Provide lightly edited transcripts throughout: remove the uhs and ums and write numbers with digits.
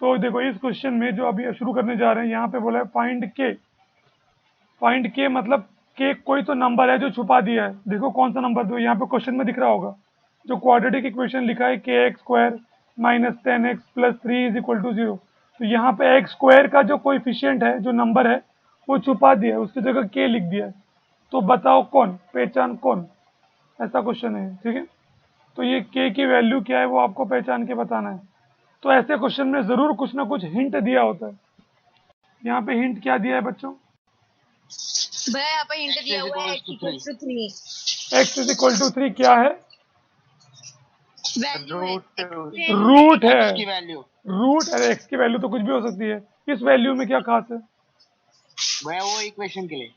तो देखो इस क्वेश्चन में जो अभी शुरू करने जा रहे हैं, यहाँ पे बोला है फाइंड के। फाइंड के मतलब के कोई तो नंबर है जो छुपा दिया है। देखो कौन सा नंबर दो, यहाँ पे क्वेश्चन में दिख रहा होगा जो क्वाड्रेटिक इक्वेशन लिखा है के x square minus 10x plus 3 is equal to 0। तो यहाँ पे एक्स स्क्वायर का जो कोएफिशिएंट है, जो नंबर है, वो छुपा दिया है, उसकी जगह के लिख दिया है। तो बताओ कौन, पहचान कौन, ऐसा क्वेश्चन है, ठीक है। तो ये के की वैल्यू क्या है वो आपको पहचान के बताना है। तो ऐसे क्वेश्चन में जरूर कुछ ना कुछ हिंट दिया होता है। यहाँ पे हिंट क्या दिया है बच्चों? भैया यहाँ पे हिंट दिया हुआ है x equal to 3। x is equal to 3 क्या है? रूट है। की वैल्यू। रूट, अरे x की वैल्यू तो कुछ भी हो सकती है। इस वैल्यू में क्या खास है भैया? वो इक्वेशन के लिए।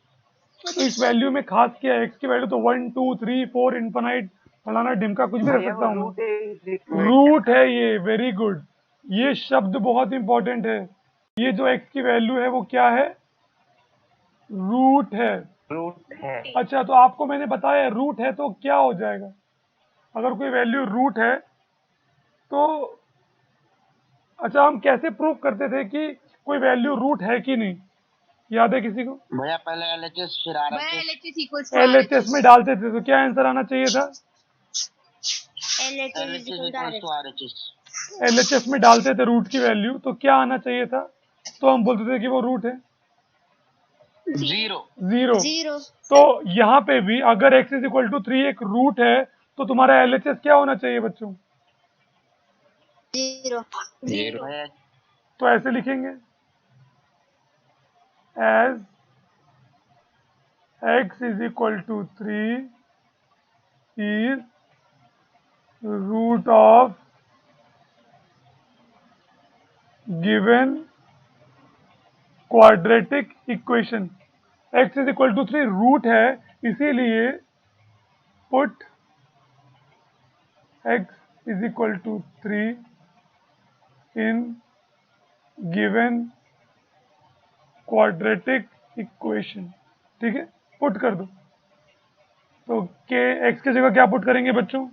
तो इस वैल्यू में खास क्या है? x की वैल्यू तो 1 2 3 4 इनफाइनाइट फलाना ढिमका कुछ भी रख सकता हूँ। रूट है ये, वेरी गुड। ये शब्द बहुत इंपॉर्टेंट है। ये जो x की वैल्यू है वो क्या है? रूट है। रूट है। अच्छा, तो आपको मैंने बताया रूट है तो क्या हो जाएगा? अगर कोई वैल्यू रूट है तो अच्छा, हम कैसे प्रूव करते थे कि कोई वैल्यू रूट है कि नहीं? याद है किसी को? भैया पहले LHS फिर RHS। LHS equals to LHS में डालते थे तो क्या आंसर आना चाहिए था? LHS equals to RHS। LHS में डालते थे रूट की वैल्यू तो क्या आना चाहिए था? तो हम बोलते थे कि वो रूट है 0। तो यहाँ पे भी अगर x इज इक्वल टू 3 एक रूट है तो तुम्हारा LHS क्या होना चाहिए बच्चों? 0। तो ऐसे लिखेंगे as x is equal to 3 is root of given quadratic equation। x is equal to 3 root है, इसीलिए put x is equal to 3 in given quadratic equation। ठीक है, पुट कर दो। तो के x की जगह क्या पुट करेंगे बच्चों?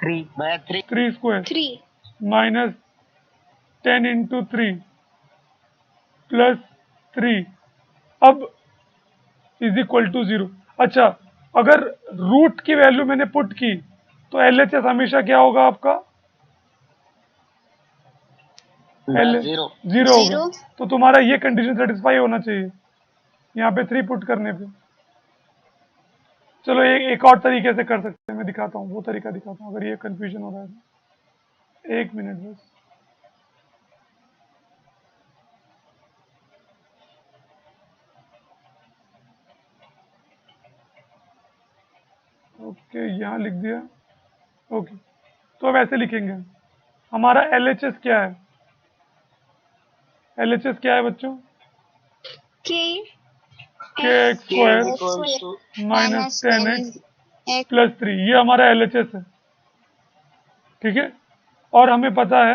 3 स्क्वायर माइनस 10 इंटू 3 प्लस 3 अब इज इक्वल टू 0। अच्छा, अगर रूट की वैल्यू मैंने पुट की तो LHS हमेशा क्या होगा आपका? जीरो होगा। तो तुम्हारा ये कंडीशन सेटिस्फाई होना चाहिए यहाँ पे 3 पुट करने पे। चलो एक और तरीके से कर सकते हैं, मैं दिखाता हूँ, वो तरीका दिखाता हूँ अगर ये कंफ्यूजन हो रहा है तो। 1 मिनट बस। ओके, यहाँ लिख दिया। ओके, तो अब ऐसे लिखेंगे, हमारा LHS क्या है? LHS क्या है बच्चों? के x square minus 10x plus 3, ये हमारा LHS है, ठीक है। और हमें पता है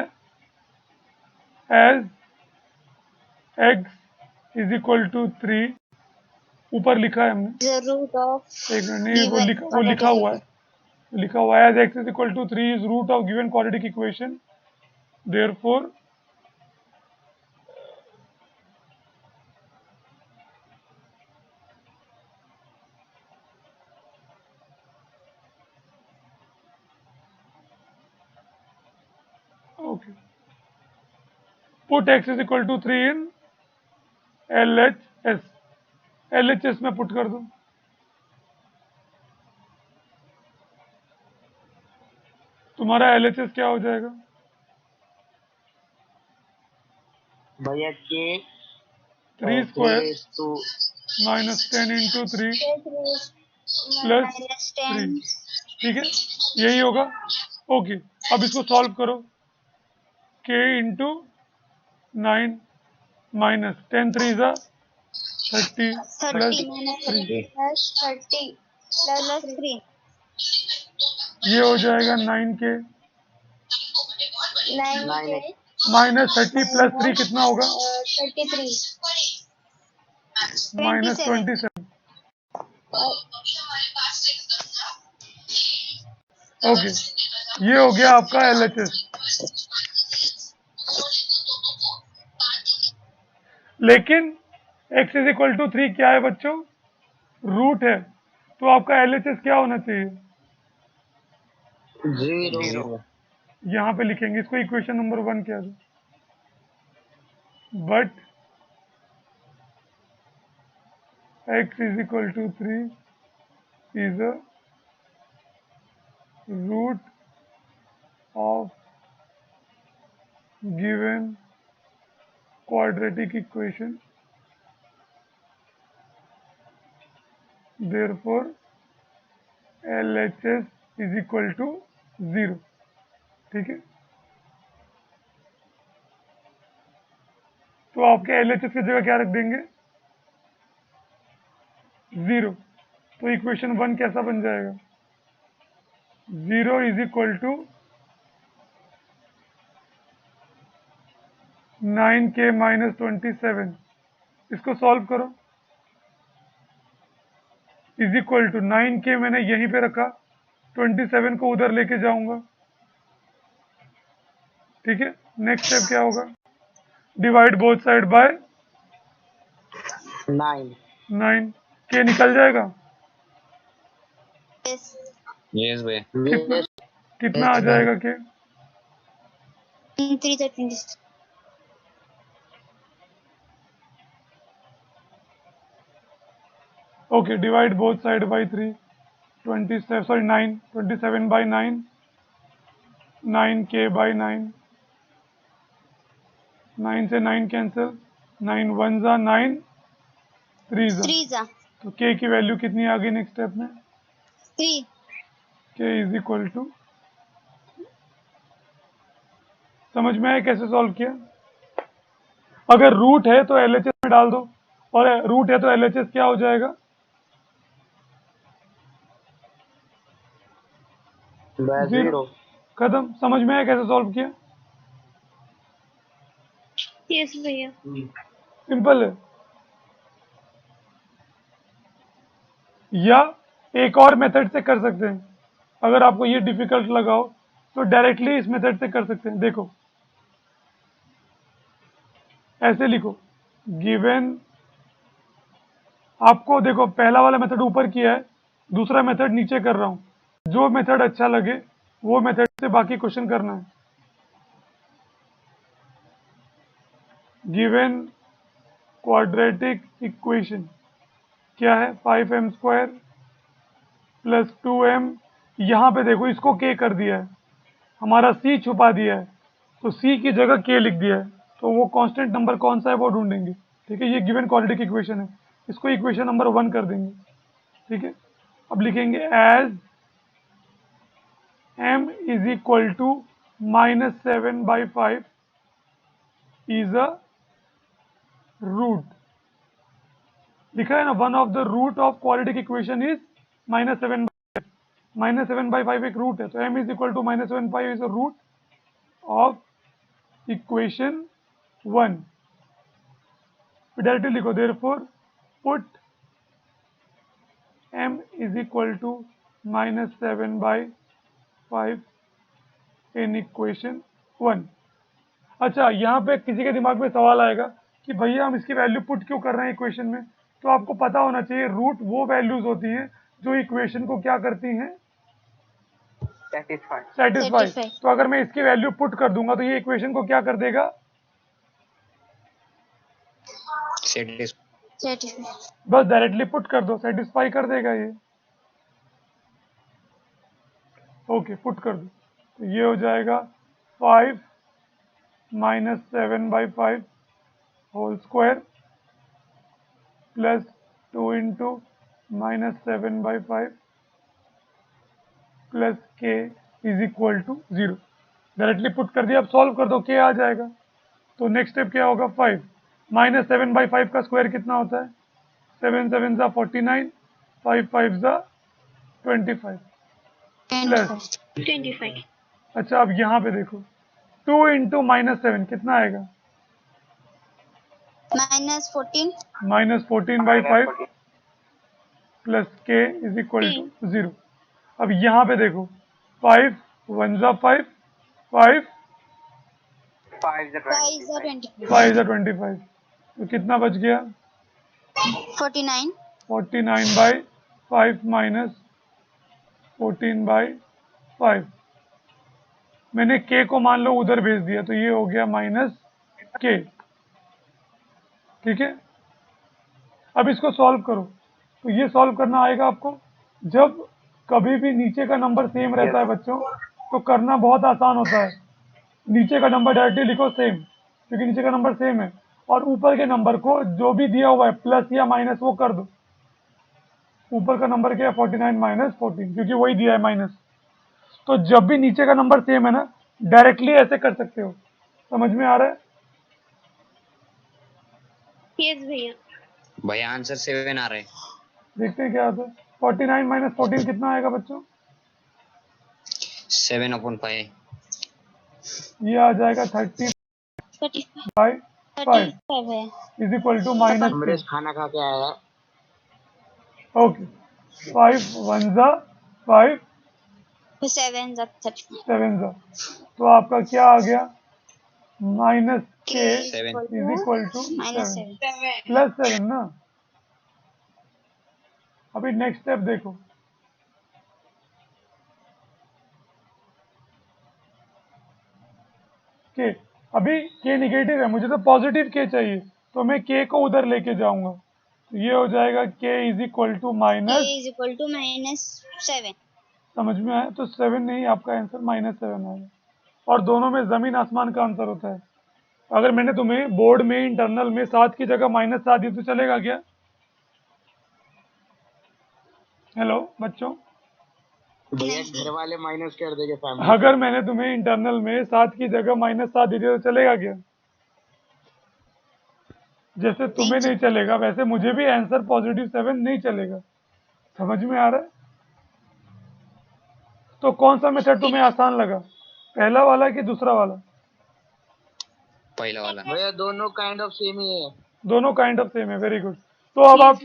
as x is equal to 3, ऊपर लिखा है हमने, एक मिनट, नहीं वो लिखा हुआ है as x is equal to 3 is root of given quadratic equation, therefore okay, put x is equal to 3 in LHS। LHS में पुट कर दो। तुम्हारा LHS क्या हो जाएगा? भैया के 3 स्क्वायर माइनस 10 इंटू 3 प्लस 3, ठीक है, यही होगा। ओके, अब इसको सॉल्व करो। k इंटू 9 माइनस 10 3 जा 30 प्लस 3, ये हो जाएगा 9k माइनस 30 प्लस 3 कितना होगा? माइनस 27। ओके, ये हो गया आपका LHS। लेकिन x इज इक्वल टू 3 क्या है बच्चों? रूट है, तो आपका LHS क्या होना चाहिए? 0 यहाँ पे लिखेंगे इसको, इक्वेशन नंबर 1 क्या है? But x is equal to 3 is a root of given quadratic equation, therefore LHS is equal to 0। ठीक है, तो आपके LHS की जगह क्या रख देंगे? 0। तो इक्वेशन 1 कैसा बन जाएगा? 0 is equal to 9k minus 27। इसको सॉल्व करो। इज इक्वल टू 9k मैंने यहीं पे रखा, 27 को उधर लेके जाऊंगा। ठीक है, नेक्स्ट स्टेप क्या होगा? Divide both side bye 9। के निकल जाएगा। Yes, bhai. कितना आ जाएगा के? 3 okay, divide both side by 3, 27 sorry 9, 27 by 9, 9k by 9, 9 से 9 कैंसिल, 9 1 जा 9, 3 जा, तो k की वैल्यू कितनी आ गई नेक्स्ट स्टेप में? 3। k इज इक्वल टू, समझ में आया कैसे सॉल्व किया? अगर रूट है तो LHS में डाल दो, और रूट है तो LHS क्या हो जाएगा? 0। खत्म। समझ में आया कैसे सॉल्व किया? यस भैया। सिंपल है। या एक और मेथड से कर सकते हैं, अगर आपको ये डिफिकल्ट लगा हो तो डायरेक्टली इस मेथड से कर सकते हैं। देखो ऐसे लिखो, गिवन, आपको देखो पहला वाला मेथड ऊपर किया है, दूसरा मेथड नीचे कर रहा हूं। जो मेथड अच्छा लगे वो मेथड से बाकी क्वेश्चन करना है। गिवन क्वाड्रेटिक इक्वेशन क्या है? 5m स्क्वायर प्लस 2m, यहाँ पे देखो इसको k कर दिया है, हमारा c छुपा दिया है, तो c की जगह k लिख दिया है, तो वो कांस्टेंट नंबर कौन सा है वो ढूंढेंगे। ठीक है, ये गिवन क्वाड्रेटिक इक्वेशन है, इसको इक्वेशन नंबर 1 कर देंगे। ठीक है, अब लिखेंगे as m is equal to -7/5 is a root. लिखा है ना, one of the root of quadratic equation is -7/5। -7/5 एक रूट है, तो m is equal to -7/5 is a root of equation 1। Directly लिखो, therefore put m is equal to -7/5 in equation 1। अच्छा, यहाँ पे किसी के दिमाग में सवाल आएगा कि भैया हम इसकी वैल्यू पुट क्यों कर रहे हैं इक्वेशन में? तो आपको पता होना चाहिए रूट वो वैल्यूज होती हैं जो इक्वेशन को क्या करती हैं? सेटिस्फाई। तो अगर मैं इसकी वैल्यू पुट कर दूंगा तो ये इक्वेशन को क्या कर देगा? बस डायरेक्टली पुट कर दो, सेटिस्फाई कर देगा ये। ओके, पुट कर दो, तो ये हो जाएगा 5 -7/5 whole square plus 2 into -7/5 plus k is equal to 0। Directly put कर दिया, अब सॉल्व कर दो, k आ जाएगा। तो नेक्स्ट स्टेप क्या होगा? 5 -7/5 का स्क्वायर कितना होता है? 7 7 जा 49, 5 5 जा 25 प्लस 25। अच्छा, अब यहाँ पे देखो 2 इंटू -7 कितना आएगा? -14/5 plus k is equal to 0। अब यहाँ पे देखो 5 1 जा 5, 5 5 is 5 5 is 25, तो कितना बच गया? 49 49/5 माइनस 14/5। मैंने k को मान लो उधर भेज दिया, तो ये हो गया -k। ठीक है, अब इसको सॉल्व करो। तो ये सॉल्व करना आएगा आपको। जब कभी भी नीचे का नंबर सेम रहता है बच्चों, तो करना बहुत आसान होता है। नीचे का नंबर डायरेक्टली लिखो सेम, क्योंकि नीचे का नंबर सेम है, और ऊपर के नंबर को जो भी दिया हुआ है प्लस या माइनस वो कर दो। ऊपर का नंबर क्या है? 49 माइनस 14, क्योंकि वही दिया है माइनस। तो जब भी नीचे का नंबर सेम है ना, डायरेक्टली ऐसे कर सकते हो। समझ में आ रहा है? यस भैया। भैया आंसर 7 आ रहा है। देखते हैं क्या आता है। 49 माइनस 14 कितना आएगा बच्चों? 7/5। ये आ जाएगा 30/5 35 है। Is equal to minus. Amrish खाना खा के आया है। ओके, 5 1 जा 5 7 7 जा, तो आपका क्या आ गया? -k seven. Is equal to -7 +7 ना। अभी नेक्स्ट स्टेप देखो। k, अभी k नेगेटिव है, मुझे तो पॉजिटिव k चाहिए, तो मैं k को उधर लेके जाऊंगा। तो ये हो जाएगा k इज इक्वल टू -7। समझ में आया? तो 7 नहीं, आपका आंसर -7 आएगा। और दोनों में जमीन आसमान का अंतर होता है। अगर मैंने तुम्हें बोर्ड में इंटरनल में 7 की जगह -7 दी तो चलेगा क्या? हेलो बच्चों, भैया घर वाले माइनस कर देंगे फैमिली। अगर मैंने तुम्हें इंटरनल में 7 की जगह -7 दी तो चलेगा क्या? जैसे तुम्हें नहीं चलेगा, वैसे मुझे भी आंसर +7 नहीं चलेगा। समझ में आ रहा है? तो कौन सा मेथड तुम्हें आसान लगा, पहला वाला कि दूसरा वाला? पहला वाला। भैया दोनों काइंड ऑफ सेम ही है। दोनों काइंड ऑफ सेम है। Very good. तो अब आप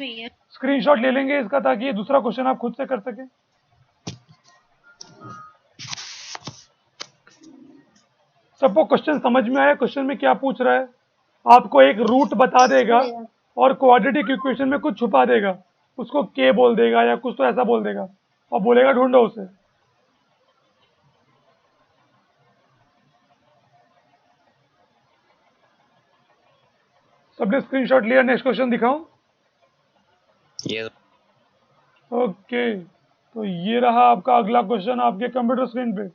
स्क्रीनशॉट ले लेंगे इसका, ताकि ये दूसरा क्वेश्चन आप खुद से कर सकें। सबको क्वेश्चन समझ में आया? क्वेश्चन में क्या पूछ रहा है? आपको एक रूट बता देगा और क्वाड्रेटिक इक्वेशन में कुछ छुपा देगा, उसको के बोल देगा या कुछ तो ऐसा बोल देगा, और बोलेगा ढूंढो उसे। सबने स्क्रीनशॉट लिया? नेक्स्ट क्वेश्चन दिखाऊं? ये ओके, तो ये रहा आपका अगला क्वेश्चन आपके कंप्यूटर स्क्रीन पे।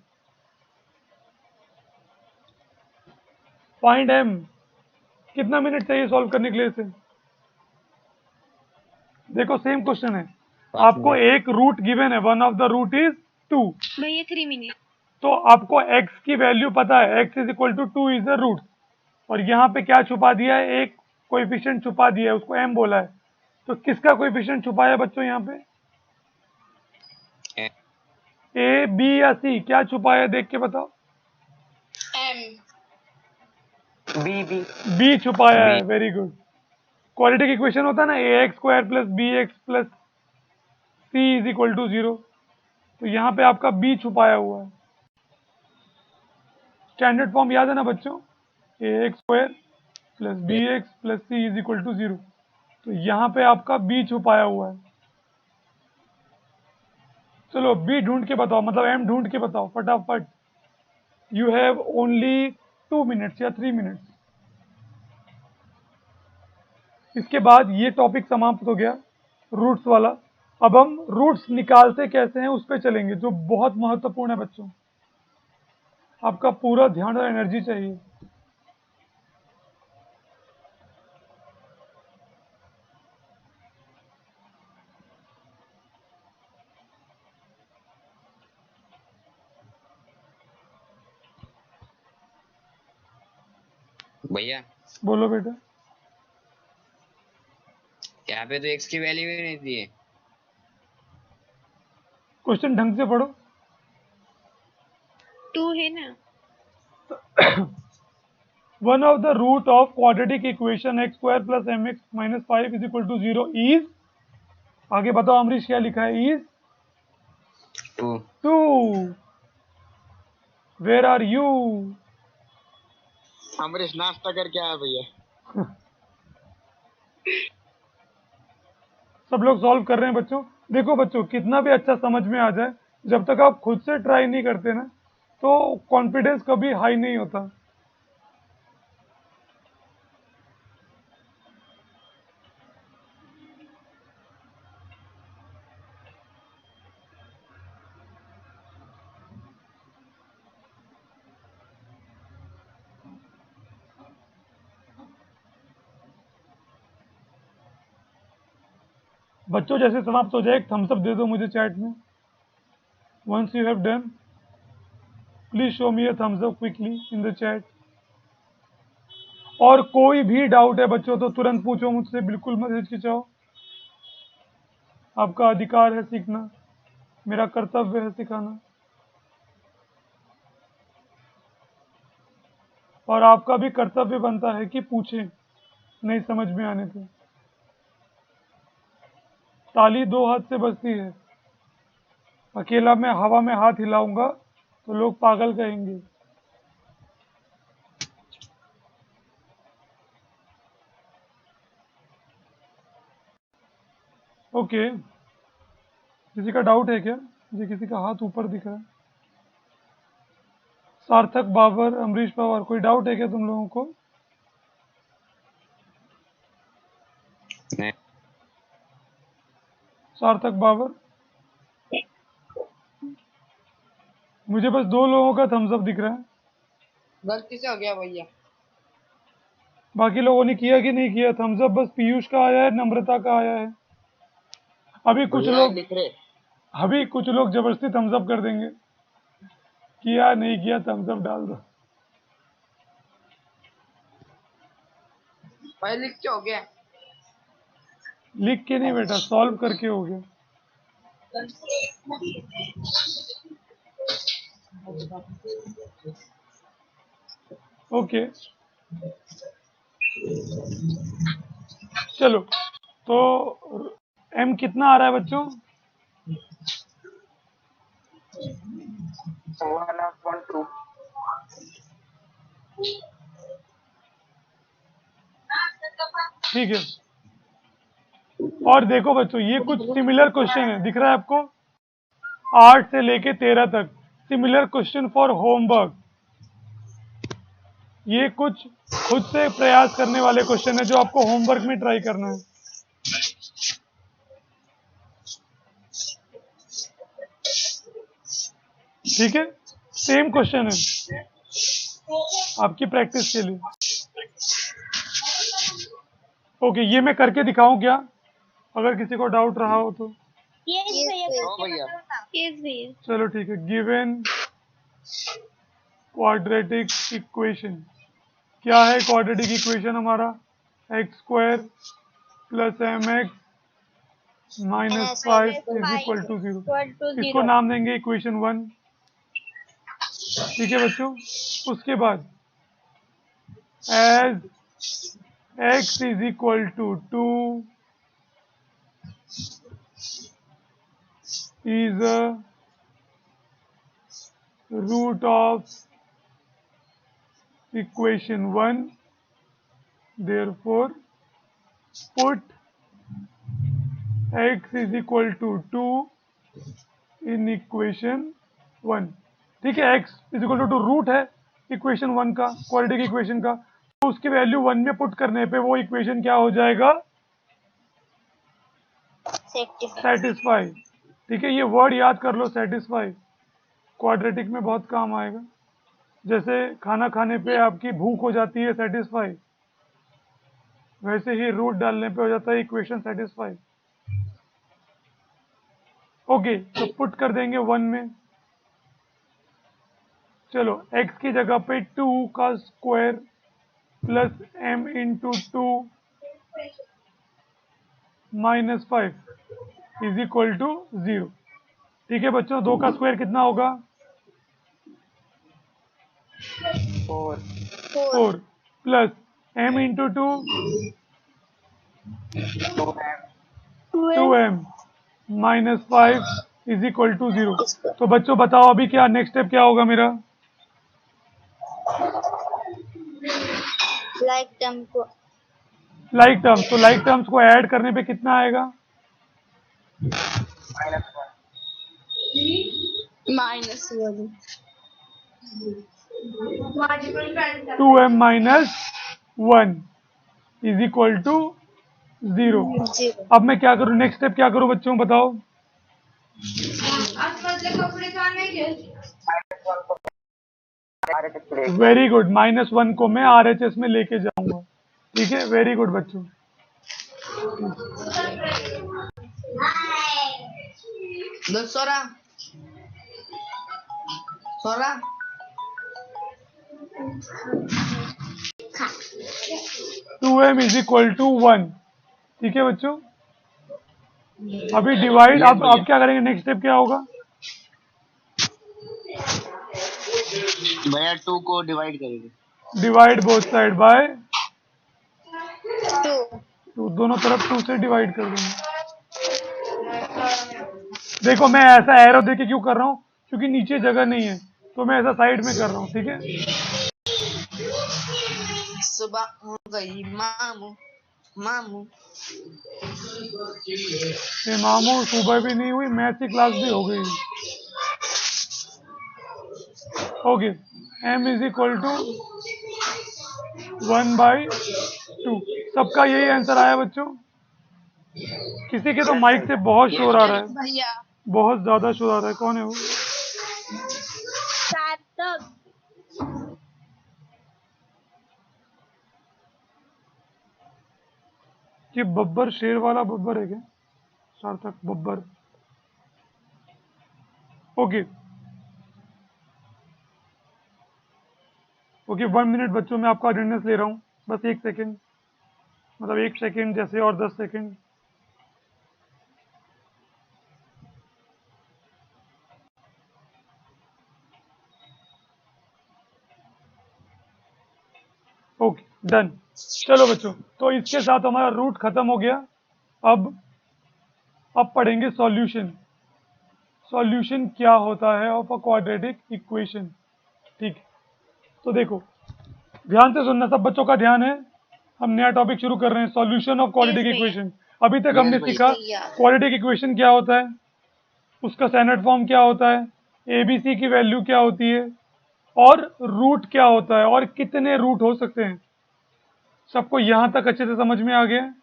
फाइंड m, कितना मिनट चाहिए सॉल्व करने के लिए इसे? देखो सेम क्वेश्चन है, आपको एक रूट गिवन है, one of the root is 2। भैया 3 मिनट। तो आपको x की वैल्यू पता है, x is equal to 2 is the root, और यहाँ पे क्या छुपा दिया है? एक कोएफिशिएंट छुपा दिया है, उसको m बोला है। तो किसका कोएफिशिएंट छुपा है बच्चों यहाँ पे? a, b या c? क्या छुपा है देख के बताओ। b छुपाया है। Very good. क्वाड्रेटिक इक्वेशन होता है ना, ax² + bx + c is equal to 0, तो यहाँ पे आपका b छुपाया हुआ है। स्टैंडर्ड फॉर्म याद है ना बच्चों? ax² + bx + c is equal to 0, तो यहाँ पे आपका b छुपाया हुआ है। चलो b ढूंढ के बताओ, मतलब m ढूंढ के बताओ फटाफट। यू हैव ओनली 2 मिनट्स या 3 मिनट्स। इसके बाद ये टॉपिक समाप्त हो गया, रूट्स वाला। अब हम रूट्स निकालते कैसे हैं उस पर चलेंगे, जो बहुत महत्वपूर्ण है बच्चों। आपका पूरा ध्यान और एनर्जी चाहिए। भैया बोलो बेटा। यहाँ पे तो x की वैल्यू ही नहीं दी है। क्वेश्चन ढंग से पढ़ो। 2 है ना। One of the root of quadratic equation x² + mx - 5 is equal to 0 is, आगे बताओ अमरीश क्या लिखा है? Is 2। Where are you? Amrish नाश्ता करके आया भैया। सब लोग सॉल्व कर रहे हैं बच्चों। देखो बच्चों, कितना भी अच्छा समझ में आ जाए, जब तक आप खुद से ट्राई नहीं करते ना, तो कॉन्फिडेंस कभी हाई नहीं होता। बच्चों जैसे समाप्त हो जाए एक थम्स अप दे दो मुझे चैट में। Once you have done, please show me a thumbs up quickly in the chat. और कोई भी डाउट है बच्चों तो तुरंत पूछो मुझसे, बिल्कुल मत हिचकिचाओ। आपका अधिकार है सीखना, मेरा कर्तव्य है सिखाना, और आपका भी कर्तव्य बनता है कि पूछें नहीं समझ में आने पे। ताली दो हाथ से बजती है, अकेला मैं हवा में हाथ हिलाऊंगा तो लोग पागल कहेंगे। ओके, किसी का डाउट है क्या? मुझे किसी का हाथ ऊपर दिख रहा है। सार्थक बाबर, अमरीश पवार, कोई डाउट है क्या तुम लोगों को? नहीं। सार्थक बाबर, मुझे बस 2 लोगों का थम्स अप दिख रहा है। गलती से हो गया भैया। बाकी लोगों ने किया कि नहीं किया थम्स अप? बस पीयूष का आया है, नम्रता का आया है। अभी कुछ भैया लोग लिख रहे। अभी कुछ लोग जबरदस्ती थम्स अप कर देंगे। किया नहीं किया थम्स अप डाल दो। भाई लिख के हो गया। लिख के नहीं बेटा, सॉल्व करके हो गया। ओके, चलो तो एम कितना आ रहा है बच्चों? 1.2। ठीक है। और देखो बच्चों, ये कुछ सिमिलर क्वेश्चन है, दिख रहा है आपको? 8 से लेके 13 तक सिमिलर क्वेश्चन फॉर होमवर्क। ये कुछ खुद से प्रयास करने वाले क्वेश्चन है जो आपको होमवर्क में ट्राई करना है। ठीक है, सेम क्वेश्चन है आपकी प्रैक्टिस के लिए। ओके, ये मैं करके दिखाऊं क्या, अगर किसी को डाउट रहा हो तो? यस भैया, हाँ भैया। यस भैया। चलो ठीक है। गिवन क्वाड्रेटिक इक्वेशन, क्या है क्वाड्रेटिक इक्वेशन हमारा? X square plus M x minus 5 is equal to 0। इसको नाम देंगे इक्वेशन 1। ठीक है बच्चों, उसके बाद as x is equal to 2 is a root of equation 1, therefore put x is equal to 2 in equation 1। ठीक है, x is equal to 2 root है इक्वेशन 1 का, क्वाड्रेटिक इक्वेशन का, तो उसकी वैल्यू 1 में पुट करने पे वो इक्वेशन क्या हो जाएगा? सेटिस्फाई। ठीक है, ये वर्ड याद कर लो, सेटिस्फाई। क्वाड्रेटिक में बहुत काम आएगा। जैसे खाना खाने पे आपकी भूख हो जाती है सेटिस्फाई, वैसे ही रूट डालने पे हो जाता है इक्वेशन सेटिस्फाई। ओके, तो पुट कर देंगे 1 में। चलो, x की जगह पे 2 का square plus m into 2 minus 5 is equal to 0। ठीक है बच्चों, 2 का स्क्वायर कितना होगा? 4 plus m into 2 2m minus 5 is equal to 0। तो बच्चों बताओ अभी क्या नेक्स्ट स्टेप क्या होगा मेरा? लाइक टर्म को लाइक टर्म्स, तो लाइक टर्म्स को ऐड करने पे कितना आएगा? -1 2m minus 1 is equal to 0। 0 अब मैं क्या करूं, नेक्स्ट स्टेप क्या करूं बच्चों बताओ? वेरी गुड, -1 को मैं RHS में लेके जाऊंगा। ठीक है, वेरी गुड बच्चों। सोरा सोरा 2m इज इक्वल टू 1। ठीक है बच्चों, अभी डिवाइड, अब क्या करेंगे, नेक्स्ट स्टेप क्या होगा? भैया 2 को डिवाइड करेंगे। डिवाइड बोथ साइड बाय 2 2, दोनों तरफ 2 से डिवाइड कर देंगे। देखो मैं ऐसा एरो देके क्यों कर रहा हूँ, क्योंकि नीचे जगह नहीं है, तो मैं ऐसा साइड में कर रहा हूँ। ठीक है, सुबह हो गई मामू मामू। ये मामू सुबह भी नहीं हुई, मैथ की क्लास भी हो गई। Okay, m is equal to 1/2। सबका यही आंसर आया बच्चों? किसी के तो माइक से बहुत शोर आ रहा है, भैया बहुत ज्यादा शोर आ रहा है। कौन है वो? सार्थक ये बब्बर शेर वाला बब्बर है क्या? सार्थक बब्बर। ओके ओके, 1 मिनट बच्चों, मैं आपका अटेंडेंस ले रहा हूँ, बस 1 सेकेंड, मतलब 1 सेकेंड जैसे, और 10 सेकेंड। Okay done. चलो बच्चों, तो इसके साथ हमारा रूट खत्म हो गया। अब पढ़ेंगे सॉल्यूशन। सॉल्यूशन क्या होता है ऑफ अ क्वाड्रेटिक इक्वेशन। ठीक है, तो देखो ध्यान से सुनना, सब बच्चों का ध्यान है। हम नया टॉपिक शुरू कर रहे हैं, सॉल्यूशन ऑफ क्वाड्रेटिक भैया। इक्वेशन। अभी तक हमने भैया। सीखा भैया। क्वाड्रेटिक इक्वेशन क्या होता है, उसका स्टैंडर्ड फॉर्म क्या होता है, ABC की वैल्यू क्या होती है, और रूट क्या होता है, और कितने रूट हो सकते हैं। सबको यहाँ तक अच्छे से समझ में आ गया है?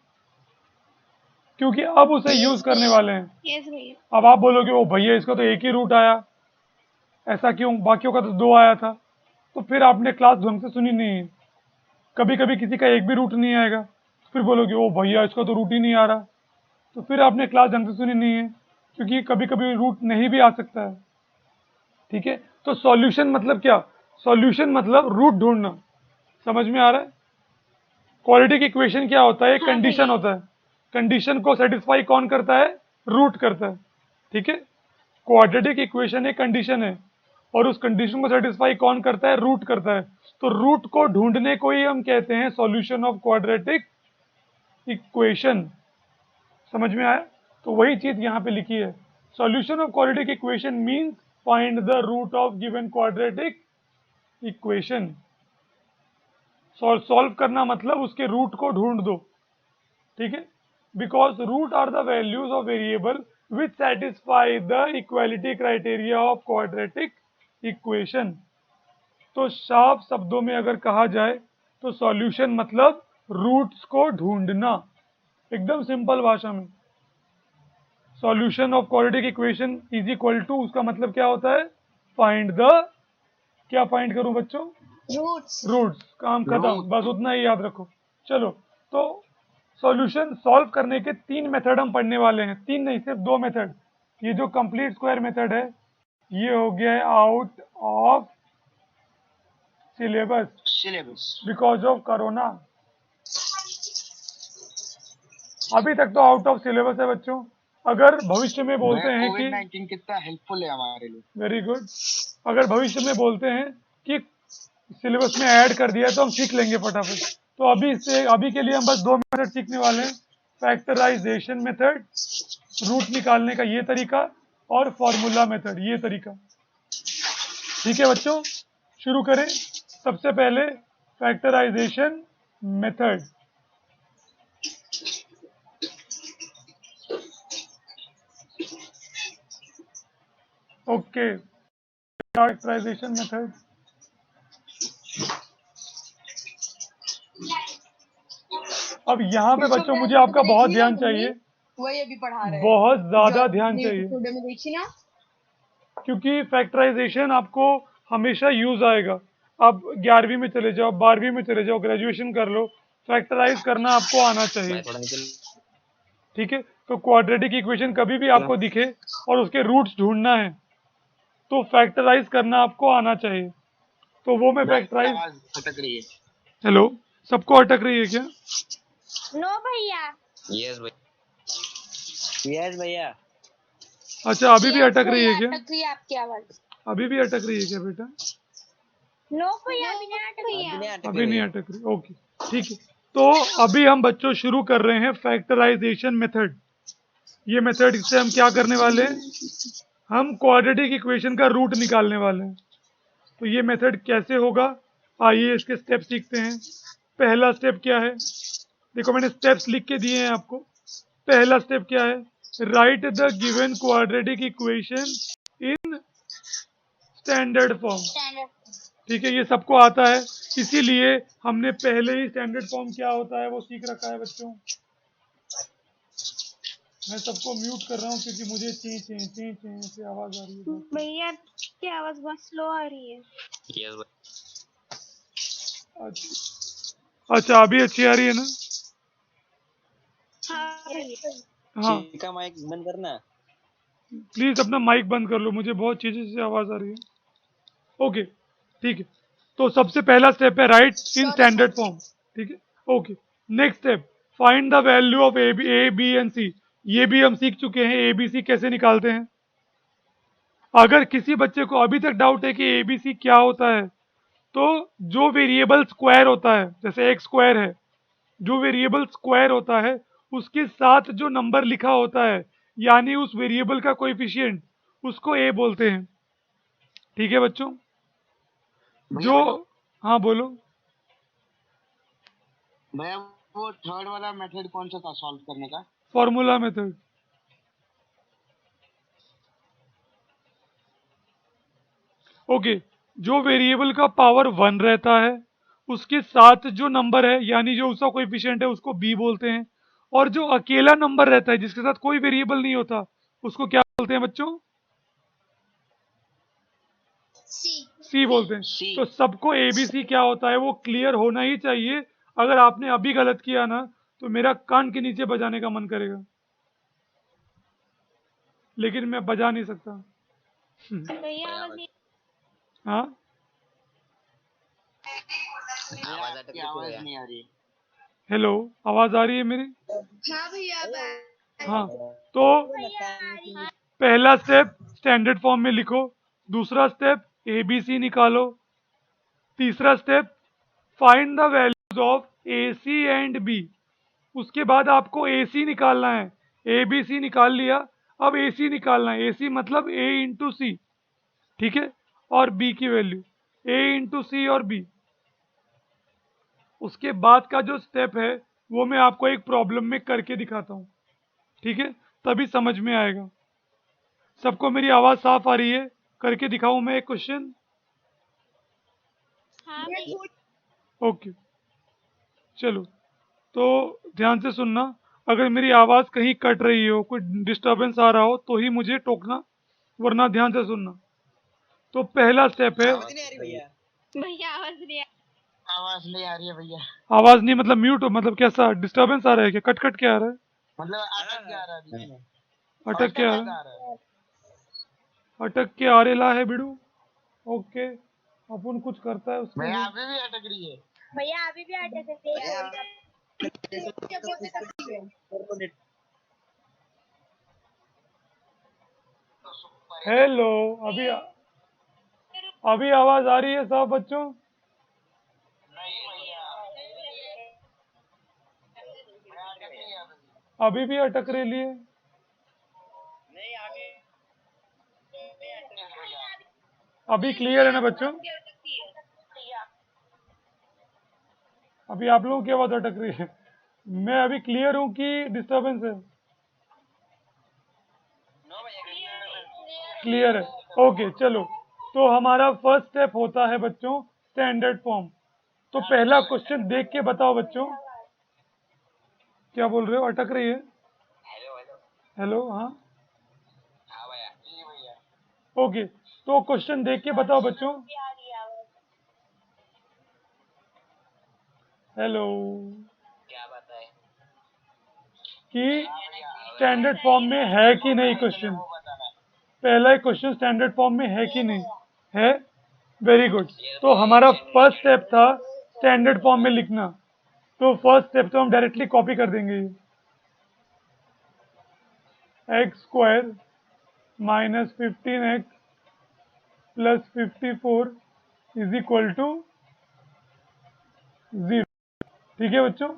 क्योंकि अब उसे यूज करने वाले हैं। यस भैया। अब आप बोलोगे ओ भैया इसका तो एक ही रूट आया, ऐसा क्यों, बाकियों का तो 2 आया था। तो फिर आपने क्लास ढंग से सुनी नहीं है। कभी कभी किसी का एक भी रूट नहीं आएगा, फिर बोलोगे ओ भैया इसका तो रूट ही नहीं आ रहा। तो फिर आपने क्लास ढंग से सुनी नहीं है, क्योंकि कभी कभी रूट नहीं भी आ सकता है। ठीक है, तो सॉल्यूशन मतलब क्या? सॉल्यूशन मतलब रूट ढूंढना। समझ में आ रहा है? क्वाड्रेटिक इक्वेशन क्या होता है? एक कंडीशन होता है, कंडीशन को सेटिस्फाई कौन करता है? रूट करता है। ठीक है, क्वाड्रेटिक इक्वेशन एक कंडीशन है, और उस कंडीशन को सेटिस्फाई कौन करता है? रूट करता है। तो रूट को ढूंढने को ही हम कहते हैं सॉल्यूशन ऑफ क्वाड्रेटिक इक्वेशन। समझ में आया? तो वही चीज यहाँ पे लिखी है, solution of quadratic equation means find the root of given quadratic equation. Solve करना मतलब उसके रूट को ढूंढ दो। ठीक है, because root are the values of variable which satisfy the equality criteria of quadratic equation. तो साफ शब्दों में अगर कहा जाए तो सॉल्यूशन मतलब रूट्स को ढूंढना, एकदम सिंपल भाषा में। Solution of quadratic equation is equal to, उसका मतलब क्या होता है? फाइंड द, क्या फाइंड करूं बच्चों? रूट्स। रूट्स। काम खत्म, बस उतना ही याद रखो। चलो, तो सॉल्यूशन सॉल्व करने के 3 मेथड हम पढ़ने वाले हैं, 3 नहीं सिर्फ 2 मेथड। ये जो कंप्लीट स्क्वायर मेथड है ये हो गया है out of syllabus because of corona. अभी तक तो आउट ऑफ सिलेबस है बच्चों। अगर भविष्य में बोलते हैं कि कोविड-19 कितना हेल्पफुल है हमारे लिए। वेरी गुड, अगर भविष्य में बोलते हैं कि सिलेबस में ऐड कर दिया है तो हम सीख लेंगे फटाफट। तो अभी के लिए हम बस 2 मेथड सीखने वाले हैं, फैक्टराइजेशन मेथड, रूट निकालने का ये तरीका, और फॉर्मूला मेथड, ये तरीका। ठीक है बच्चों, शुरू करें। सबसे पहले factorisation method. Okay, factorisation method. अब यहाँ पे बच्चों मुझे आपका बहुत ध्यान चाहिए, वही अभी पढ़ा रहे हैं बहुत ज्यादा जो ध्यान अपनी चाहिए, वीडियो में देखी ना। क्योंकि फैक्टराइजेशन आपको हमेशा यूज आएगा। आप 11वीं में चले जाओ, 12वीं में चले जाओ, ग्रेजुएशन कर लो, फैक्टराइज करना आपको आना चाहिए। भाई थोड़ा निकल। ठीक है, तो क्वाड्रेटिक इक्वेशन कभी भी आपको दिखे और उसके रूट्स ढूंढना है तो फैक्टराइज करना आपको आना चाहिए। तो वो मैं फैक्टराइज। आवाज अटक रही है। हेलो, सबको अटक रही है क्या? नो भैया। यस भाई, यस भैया। अच्छा, अभी भी अटक रही है क्या? अटक रही है आपकी आवाज। अभी भी अटक रही है क्या बेटा? नो भैया, अभी नहीं अटक रही अभी नहीं है। अटक अभी नहीं भैया। अटक रही, ओके ठीक है। तो अभी हम बच्चों शुरू कर रहे हैं फैक्टराइजेशन मेथड। ये मेथड से हम क्या करने वाले हैं, हम क्वाड्रेटिक इक्वेशन का रूट निकालने वाले हैं। तो ये मेथड कैसे होगा, आइए इसके स्टेप सीखते हैं। पहला स्टेप क्या है, देखो मैंने स्टेप्स लिख के दिए हैं आपको। पहला स्टेप क्या है, right the given quadratic equation in standard form. ठीक है, ये सबको आता है, इसीलिए हमने पहले ही स्टैंडर्ड फॉर्म क्या होता है वो सीख रखा है बच्चों। मैं सबको म्यूट कर रहा हूँ क्योंकि मुझे ची ची ची ची से आवाज आ रही है बहुत। भैया आपकी आवाज बहुत स्लो आ रही है। यस भाई। अच्छा अच्छा, अभी अच्छी आ रही है ना? हाँ भैया। हाँ, चिका माइक बंद करना। प्लीज अपना माइक बंद कर लो, मुझे बहुत चीजें से आवाज आ रही है। ओके ठीक है, तो सबसे पहला स्टेप है राइट इन स्टैंडर्ड फॉर्म। ठीक है, okay. Next step, find the value of A B and C. ये भी हम सीख चुके हैं, ए बी सी कैसे निकालते हैं। अगर किसी बच्चे को अभी तक डाउट है कि ए बी सी क्या होता है, तो जो वेरिएबल स्क्वायर होता है, जैसे एक्स स्क्वायर है, जो वेरिएबल स्क्वायर होता है उसके साथ जो नंबर लिखा होता है, यानी उस वेरिएबल का कोएफिशिएंट, उसको ए बोलते हैं। ठीक है बच्चों, जो, भैया हाँ बोलो। भैया वो थर्ड वाला मेथड कौन सा था सॉल्व करने का? Formula method. ओके, जो वेरिएबल का पावर 1 रहता है उसके साथ जो नंबर है, यानी जो उसका कोएफिशिएंट है, उसको बी बोलते हैं। और जो अकेला नंबर रहता है जिसके साथ कोई वेरिएबल नहीं होता, उसको क्या बोलते हैं बच्चों? सी बोलते हैं। सी। तो सबको एबीसी क्या होता है वो क्लियर होना ही चाहिए। अगर आपने अभी गलत किया ना तो मेरा कान के नीचे बजाने का मन करेगा, लेकिन मैं बजा नहीं सकता। भैया आवाज नहीं। हाँ, भैया आवाज आपकी अटक रही आवाज भैया। नहीं आ रही। हेलो, आवाज आ रही है मेरी? हाँ भैया हाँ, तो पहला स्टेप स्टैंडर्ड फॉर्म में लिखो, दूसरा स्टेप एबीसी निकालो, तीसरा step find the values of A C and B. उसके बाद आपको ए सी निकालना है। ए बी सी निकाल लिया, अब ए सी निकालना है। ए सी मतलब ए इंटू सी, ठीक है, और बी की वैल्यू ए इंटू सी और बी। उसके बाद का जो स्टेप है वो मैं आपको एक प्रॉब्लम में करके दिखाता हूँ, ठीक है, तभी समझ में आएगा। सबको मेरी आवाज़ साफ आ रही है? करके दिखाऊं मैं एक क्वेश्चन? हाँ भैया। ओके, चलो, तो ध्यान से सुनना। अगर मेरी आवाज़ कहीं कट रही हो, कोई डिस्टरबेंस आ रहा हो तो ही मुझे टोकना, वरना ध्यान से सुनना। तो पहला स्टेप है, आवाज नहीं आ रही भैया। भैया आवाज नहीं आ आवाज नहीं आ रही है भैया। आवाज़ नहीं मतलब म्यूट हो, मतलब कैसा डिस्टरबेंस आ रहा है क्या? कट कट क्या आ रहा है? मतलब अटक क्या रहा है बीच में? अटक क्या आ अटक रहा आ है? रहा है। अटक के आ रेला है बिड़ू। ओके, अपन कुछ करता है उसके भैया लिए। अभी भी अटक रही है। भैया अभी भी अटक रही है। हेलो, अभी अभी आवाज़ आ रही है सब बच्चों? नहीं भैया अटक रही है अभी। अभी भी अटक रही है? भैया अभी क्लियर है ना बच्चों? अभी आप लोगों की आवाज अटक रही है। मैं अभी क्लियर हूँ कि डिस्टर्बेंस है? क्लियर है, ओके चलो। तो हमारा फर्स्ट स्टेप होता है बच्चों स्टैंडर्ड फॉर्म। तो पहला क्वेश्चन देख के बताओ बच्चों। क्या बोल रहे हो, अटक रही है? हेलो, हाँ ओके। तो क्वेश्चन देख के बताओ बच्चों। हेलो, क्या बताए? कि स्टैंडर्ड फॉर्म में है कि नहीं क्वेश्चन। पहला ही क्वेश्चन स्टैंडर्ड फॉर्म में है कि नहीं है। Very good. तो हमारा फर्स्ट स्टेप था स्टैंडर्ड फॉर्म में लिखना। तो फर्स्ट स्टेप तो हम डायरेक्टली कॉपी कर देंगे। X square minus 15x plus 54 is equal to 0। ठीक है बच्चों।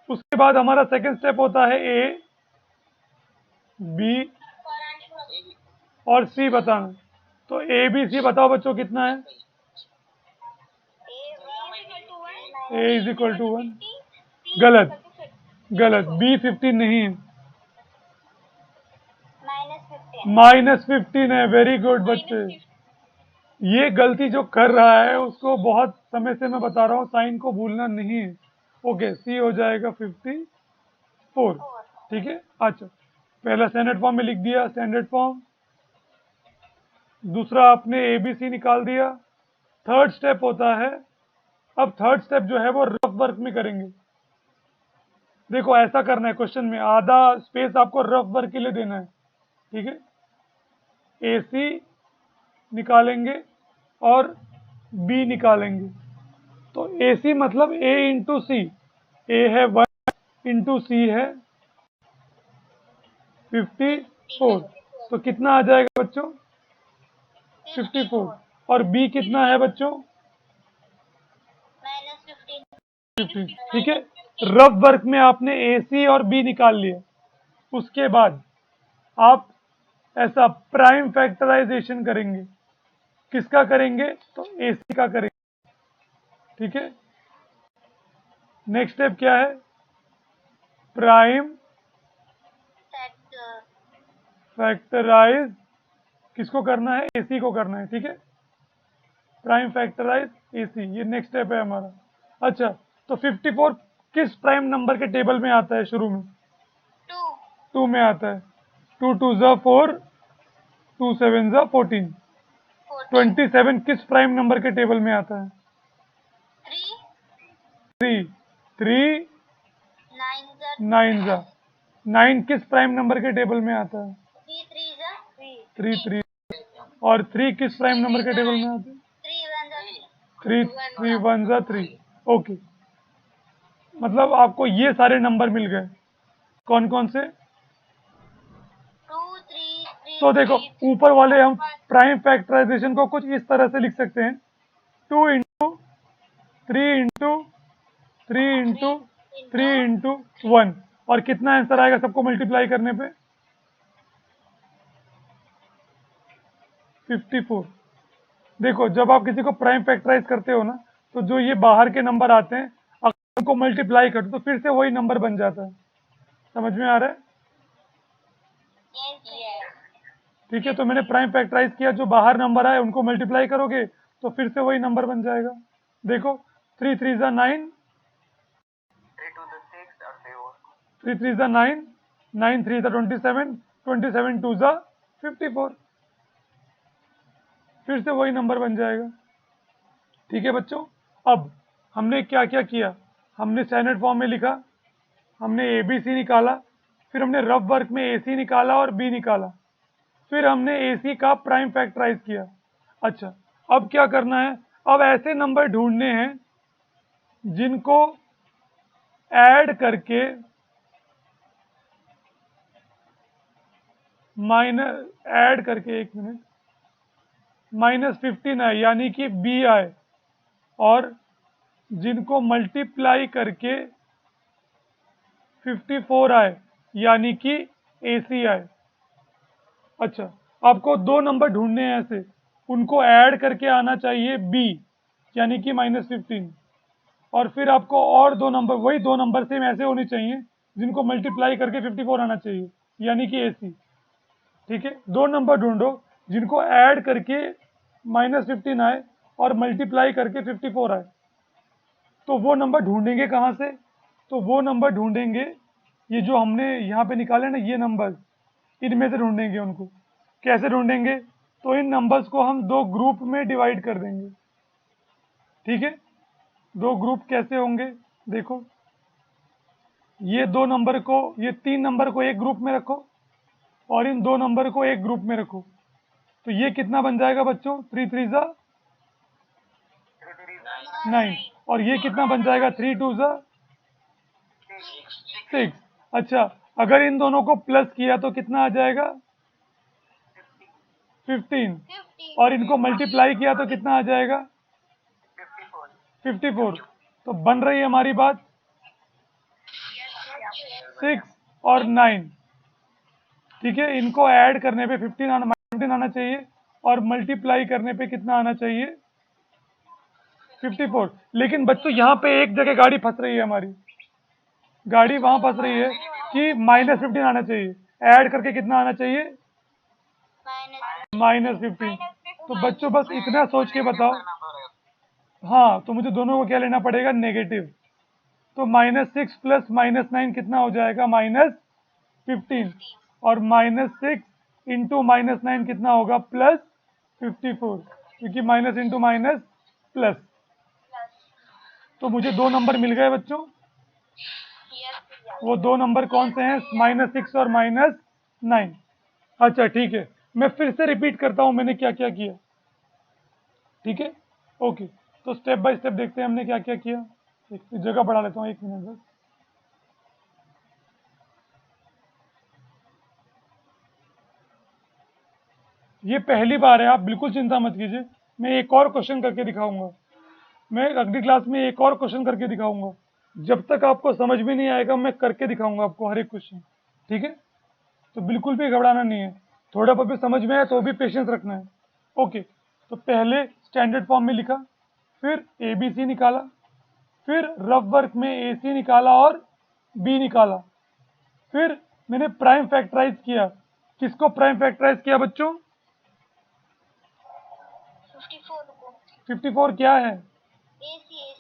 उसके बाद हमारा सेकंड स्टेप होता है ए बी और सी बताना। तो ए बी सी बताओ बच्चों कितना है। ए इज इक्वल टू 1। गलत, गलत। बी 15 नहीं है, -15 है। वेरी गुड बच्चे। ये गलती जो कर रहा है उसको बहुत समय से मैं बता रहा हूँ, साइन को भूलना नहीं है। ओके, सी हो जाएगा 54। ठीक है। अच्छा, पहला स्टैंडर्ड फॉर्म में लिख दिया, स्टैंडर्ड फॉर्म। दूसरा आपने ए बी सी निकाल दिया। थर्ड स्टेप होता है, अब थर्ड स्टेप जो है वो रफ वर्क में करेंगे। देखो ऐसा करना है, क्वेश्चन में आधा स्पेस आपको रफ वर्क के लिए देना है। ठीक है। ए सी निकालेंगे और बी निकालेंगे। तो ए सी मतलब ए इंटू सी। ए है 1 इंटू सी है 54। तो कितना आ जाएगा बच्चों? 54। और बी कितना है बच्चों? 15। ठीक है। रफ वर्क में आपने ए सी और बी निकाल लिया। उसके बाद आप ऐसा प्राइम फैक्टराइजेशन करेंगे। किसका करेंगे? तो ए सी का करेंगे। ठीक है। नेक्स्ट स्टेप क्या है? प्राइम फैक्टराइज किसको करना है? एसी को करना है। ठीक है। प्राइम फैक्टराइज एसी, ये नेक्स्ट स्टेप है हमारा। अच्छा, तो 54 किस प्राइम नंबर के टेबल में आता है? शुरू में 2 में आता है। 2 2 ज़ा 4, 2 7 ज़ा 14। 27 किस प्राइम नंबर के टेबल में आता है? 3 3 9 ज़ा 9 किस प्राइम नंबर के टेबल में आता है? 3 3। और 3 किस प्राइम नंबर के टेबल में आता है? 3 3 1 ज़ा 3। ओके, मतलब आपको ये सारे नंबर मिल गए। कौन कौन से? तो देखो ऊपर वाले हम प्राइम फैक्टराइजेशन को कुछ इस तरह से लिख सकते हैं, 2 इंटू 3 इंटू 3 इंटू 3 इंटू 1। और कितना आंसर आएगा सबको मल्टीप्लाई करने पे? 54। देखो जब आप किसी को प्राइम फैक्टराइज करते हो ना, तो जो ये बाहर के नंबर आते हैं अगर उनको मल्टीप्लाई कर दो तो फिर से वही नंबर बन जाता है। समझ में आ रहा है? ठीक है। तो मैंने प्राइम फैक्टराइज किया, जो बाहर नंबर आए उनको मल्टीप्लाई करोगे तो फिर से वही नंबर बन जाएगा। देखो 3 3 ज़ा 9, 3 3 ज़ा 9, 9 3 ज़ा 27, 27 2 ज़ा 54। फिर से वही नंबर बन जाएगा। ठीक है बच्चों। अब हमने क्या क्या किया? हमने स्टैंडर्ड फॉर्म में लिखा, हमने ए बी सी निकाला, फिर हमने रफ वर्क में ए सी निकाला और बी निकाला, फिर हमने ए सी का प्राइम फैक्टराइज किया। अच्छा, अब क्या करना है? अब ऐसे नंबर ढूंढने हैं जिनको ऐड करके एक मिनट, -15 आए यानी कि बी आए, और जिनको मल्टीप्लाई करके 54 आए यानी कि ए सी आए। अच्छा, आपको दो नंबर ढूंढने हैं ऐसे, उनको ऐड करके आना चाहिए बी यानी कि -15। और फिर आपको और दो नंबर, वही दो नंबर सेम ऐसे होने चाहिए जिनको मल्टीप्लाई करके 54 आना चाहिए, यानी कि AC। ठीक है, दो नंबर ढूंढो जिनको ऐड करके -15 आए और मल्टीप्लाई करके 54 आए। तो वो नंबर ढूंढेंगे कहाँ से? तो वो नंबर ढूंढेंगे, ये जो हमने यहाँ पे निकाले ना ये नंबर, इनमें से ढूंढेंगे उनको। कैसे ढूंढेंगे? तो इन नंबर्स को हम दो ग्रुप में डिवाइड कर देंगे। ठीक है, दो ग्रुप कैसे होंगे? देखो, ये दो नंबर को, ये 3 नंबर को एक ग्रुप में रखो और इन दो नंबर को एक ग्रुप में रखो। तो ये कितना बन जाएगा बच्चों? 3 3 जा 9। और ये कितना बन जाएगा? 3 2 जा 6। अच्छा, अगर इन दोनों को प्लस किया तो कितना आ जाएगा? 15। और इनको मल्टीप्लाई किया तो कितना आ जाएगा? 54। तो बन रही है हमारी बात 6 और 9। ठीक है, इनको ऐड करने पे 15 आना चाहिए और मल्टीप्लाई करने पे कितना आना चाहिए? 54। लेकिन बच्चों यहाँ पे एक जगह गाड़ी फंस रही है हमारी। गाड़ी वहां फंस रही है कि -15 आना चाहिए, ऐड करके कितना आना चाहिए? -15। तो बच्चों बस इतना सोच के बताओ। हाँ, तो मुझे दोनों को क्या लेना पड़ेगा? नेगेटिव। तो -6 प्लस -9 कितना हो जाएगा? -15। और -6 इंटू -9 कितना होगा? +54, क्योंकि माइनस इंटू माइनस प्लस। तो मुझे दो नंबर मिल गए बच्चों। वो दो नंबर कौन से हैं? -6 और -9। अच्छा ठीक है, मैं फिर से रिपीट करता हूं मैंने क्या क्या किया। ठीक है, ओके। तो स्टेप बाय स्टेप देखते हैं हमने क्या क्या किया। एक जगह बढ़ा लेता हूँ, 1 मिनट बस। ये पहली बार है, आप बिल्कुल चिंता मत कीजिए। मैं एक और क्वेश्चन करके दिखाऊंगा। मैं अगली क्लास में एक और क्वेश्चन करके दिखाऊंगा। जब तक आपको समझ में नहीं आएगा मैं करके दिखाऊंगा आपको हर एक क्वेश्चन। ठीक है, तो बिल्कुल भी घबराना नहीं है। थोड़ा बहुत भी समझ में आए तो भी पेशेंस रखना है। ओके, तो पहले स्टैंडर्ड फॉर्म में लिखा, फिर ABC निकाला, फिर रफ वर्क में AC निकाला और B निकाला। फिर मैंने प्राइम फैक्टराइज किया। किसको प्राइम फैक्टराइज किया बच्चों? 54 क्या है?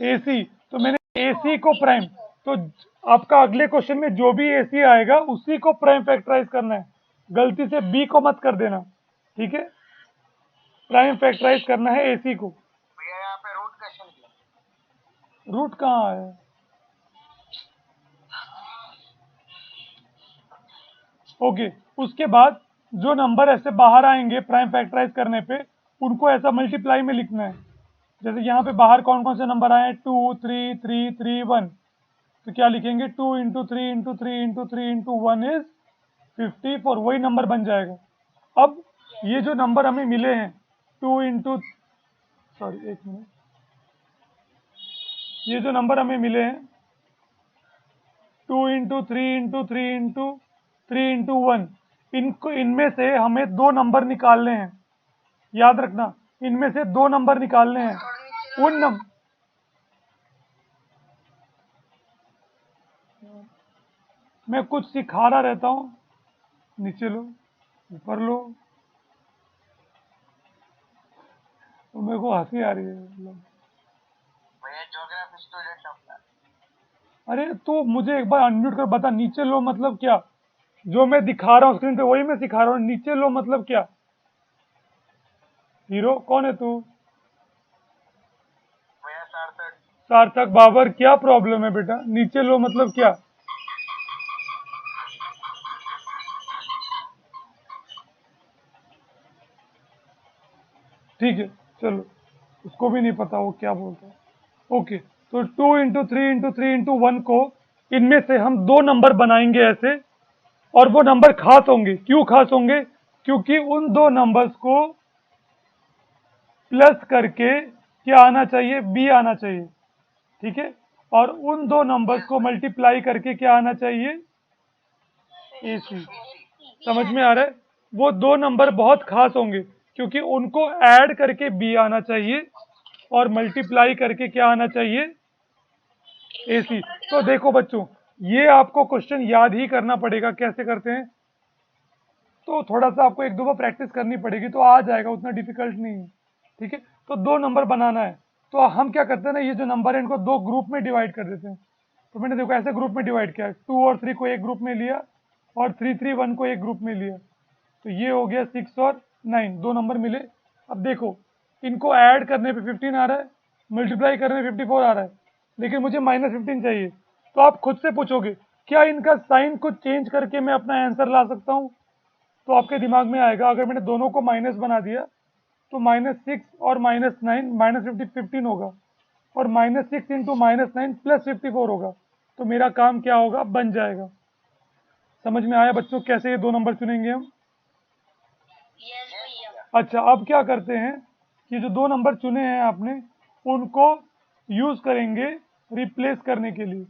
AC। तो मैंने AC को प्राइम, तो आपका अगले क्वेश्चन में जो भी AC आएगा उसी को प्राइम फैक्टराइज करना है, गलती से B को मत कर देना। ठीक है, प्राइम फैक्टराइज करना है AC को। भैया यहाँ पे रूट क्वेश्चन किया। रूट कहाँ है? ओके, उसके बाद जो नंबर ऐसे बाहर आएंगे प्राइम फैक्टराइज करने पे, उनको ऐसा मल्टीप्लाई में लिखना है। जैसे यहाँ पे बाहर कौन कौन से नंबर आए हैं? 2 3 3 3 1। तो क्या लिखेंगे? 2 into 3 into 3 into 3 into 1 is 54। वही नंबर बन जाएगा। अब ये जो नंबर हमें मिले हैं 2 इंटू, सॉरी 1 मिनट, ये जो नंबर हमें मिले हैं 2 इंटू 3 इंटू 3 इंटू 3 इंटू 1, इनको, इनमें से हमें दो नंबर निकालने हैं। याद रखना, इनमें से दो नंबर निकालने हैं। उन नंबर, मैं कुछ सिखा रहा रहता हूँ, नीचे लो ऊपर लो, तो मेरे को हंसी आ रही है मतलब। भैया ज्योग्राफी स्टूडेंट अपना। अरे तो मुझे एक बार अनम्यूट कर बता, नीचे लो मतलब क्या? जो मैं दिखा रहा हूँ स्क्रीन पे वही मैं सिखा रहा हूँ। नीचे लो मतलब क्या? हीरो कौन है तू? भैया सार्थक। सार्थक बाबर, क्या प्रॉब्लम है बेटा? नीचे लो मतलब क्या? ठीक है, चलो, उसको भी नहीं पता वो क्या बोलता है। ओके, तो 2 इंटू 3 इंटू 3 इंटू 1 को, इनमें से हम दो नंबर बनाएंगे ऐसे, और वो नंबर खास होंगे। क्यों खास होंगे? क्योंकि उन दो नंबर्स को प्लस करके क्या आना चाहिए? B आना चाहिए। ठीक है, और उन दो नंबर्स को मल्टीप्लाई करके क्या आना चाहिए? AC। समझ में आ रहा है? वो दो नंबर बहुत खास होंगे क्योंकि उनको ऐड करके B आना चाहिए और मल्टीप्लाई करके क्या आना चाहिए? AC। तो देखो बच्चों, ये आपको क्वेश्चन याद ही करना पड़ेगा, कैसे करते हैं। तो थोड़ा सा आपको एक दो बार प्रैक्टिस करनी पड़ेगी तो आ जाएगा, उतना डिफिकल्ट नहीं है। ठीक है, तो दो नंबर बनाना है। तो हम क्या करते हैं ना, ये जो नंबर है इनको दो ग्रुप में डिवाइड कर देते हैं। तो मैंने देखो ऐसे ग्रुप में डिवाइड किया, 2 और 3 को एक ग्रुप में लिया और 3 3 1 को एक ग्रुप में लिया। तो ये हो गया 6 और 9, दो नंबर मिले। अब देखो, इनको ऐड करने पे 15 आ रहा है, मल्टीप्लाई करने पे 54 आ रहा है, लेकिन मुझे -15 चाहिए। तो आप खुद से पूछोगे, क्या इनका साइन कुछ चेंज करके मैं अपना आंसर ला सकता हूँ? तो आपके दिमाग में आएगा, अगर मैंने दोनों को माइनस बना दिया तो -6 और -9 -15 होगा, और -6 इंटू -9 प्लस 54 होगा। तो मेरा काम क्या होगा, बन जाएगा। समझ में आया बच्चों कैसे ये दो नंबर चुनेंगे हम? यस भैया। अच्छा, अब क्या करते हैं, ये जो दो नंबर चुने हैं आपने, उनको यूज करेंगे रिप्लेस करने के लिए।